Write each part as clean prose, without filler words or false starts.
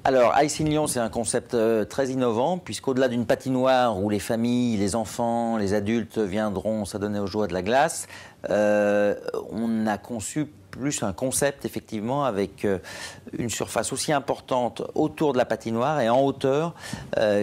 Alors, Ice in Lyon, c'est un concept très innovant, puisqu'au-delà d'une patinoire où les familles, les enfants, les adultes viendront s'adonner aux joies de la glace, on a conçu plus un concept, effectivement, avec une surface aussi importante autour de la patinoire et en hauteur,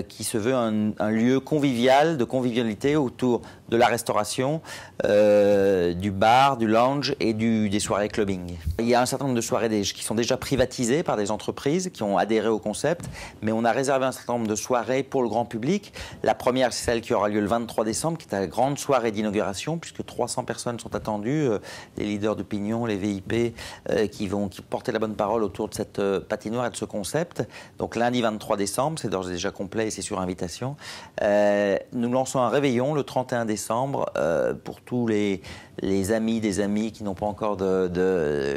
qui se veut un lieu convivial, de convivialité autour de la restauration, du bar, du lounge et des soirées clubbing. Il y a un certain nombre de soirées qui sont déjà privatisées par des entreprises qui ont adhéré au concept, mais on a réservé un certain nombre de soirées pour le grand public. La première, c'est celle qui aura lieu le 23 décembre, qui est la grande soirée d'inauguration, puisque 300 personnes sont attendues, les leaders d'opinion, les VIP, qui vont porter la bonne parole autour de cette patinoire et de ce concept. Donc lundi 23 décembre, c'est d'ores et déjà complet et c'est sur invitation. Nous lançons un réveillon le 31 décembre pour tous les amis des amis qui n'ont pas encore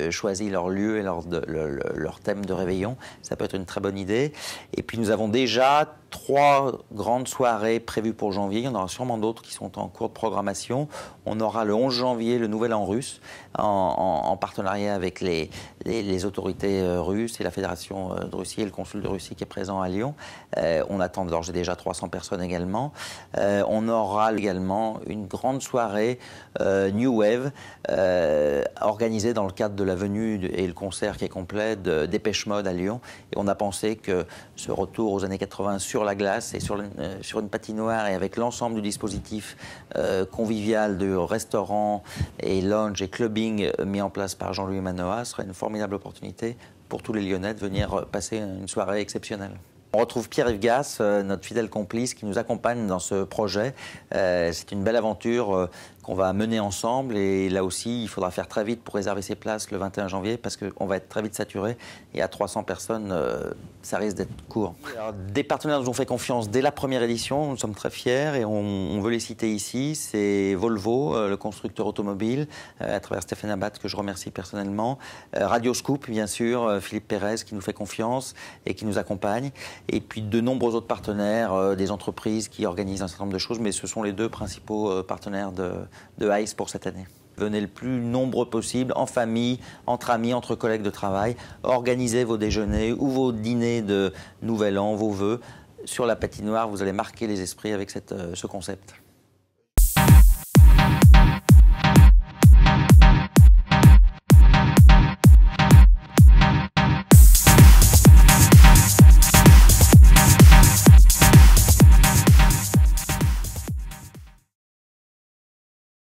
choisi leur lieu et leur thème de réveillon. Ça peut être une très bonne idée. Et puis nous avons déjà 3 grandes soirées prévues pour janvier. Il y en aura sûrement d'autres qui sont en cours de programmation. On aura le 11 janvier le Nouvel An russe en partenariat avec les autorités russes et la Fédération de Russie et le consul de Russie qui est présent à Lyon. On attend d'ores et déjà 300 personnes également. On aura également une grande soirée New Wave organisée dans le cadre de la venue et le concert qui est complet de Dépêche Mode à Lyon. Et on a pensé que ce retour aux années 80 sur la glace et sur une patinoire et avec l'ensemble du dispositif convivial de restaurant et lounge et clubbing mis en place par Jean-Louis Manoa serait une formidable opportunité pour tous les Lyonnais de venir passer une soirée exceptionnelle. On retrouve Pierre-Yves Gass, notre fidèle complice, qui nous accompagne dans ce projet. C'est une belle aventure qu'on va mener ensemble et là aussi, il faudra faire très vite pour réserver ses places le 21 janvier parce qu'on va être très vite saturé et à 300 personnes, ça risque d'être court. Alors, des partenaires nous ont fait confiance dès la première édition, nous sommes très fiers et on veut les citer ici. C'est Volvo, le constructeur automobile, à travers Stéphane Abad que je remercie personnellement. Radio Scoop, bien sûr, Philippe Pérez qui nous fait confiance et qui nous accompagne. Et puis de nombreux autres partenaires, des entreprises qui organisent un certain nombre de choses, mais ce sont les 2 principaux partenaires de ICE pour cette année. Venez le plus nombreux possible, en famille, entre amis, entre collègues de travail. Organisez vos déjeuners ou vos dîners de Nouvel An, vos vœux. Sur la patinoire, vous allez marquer les esprits avec ce concept.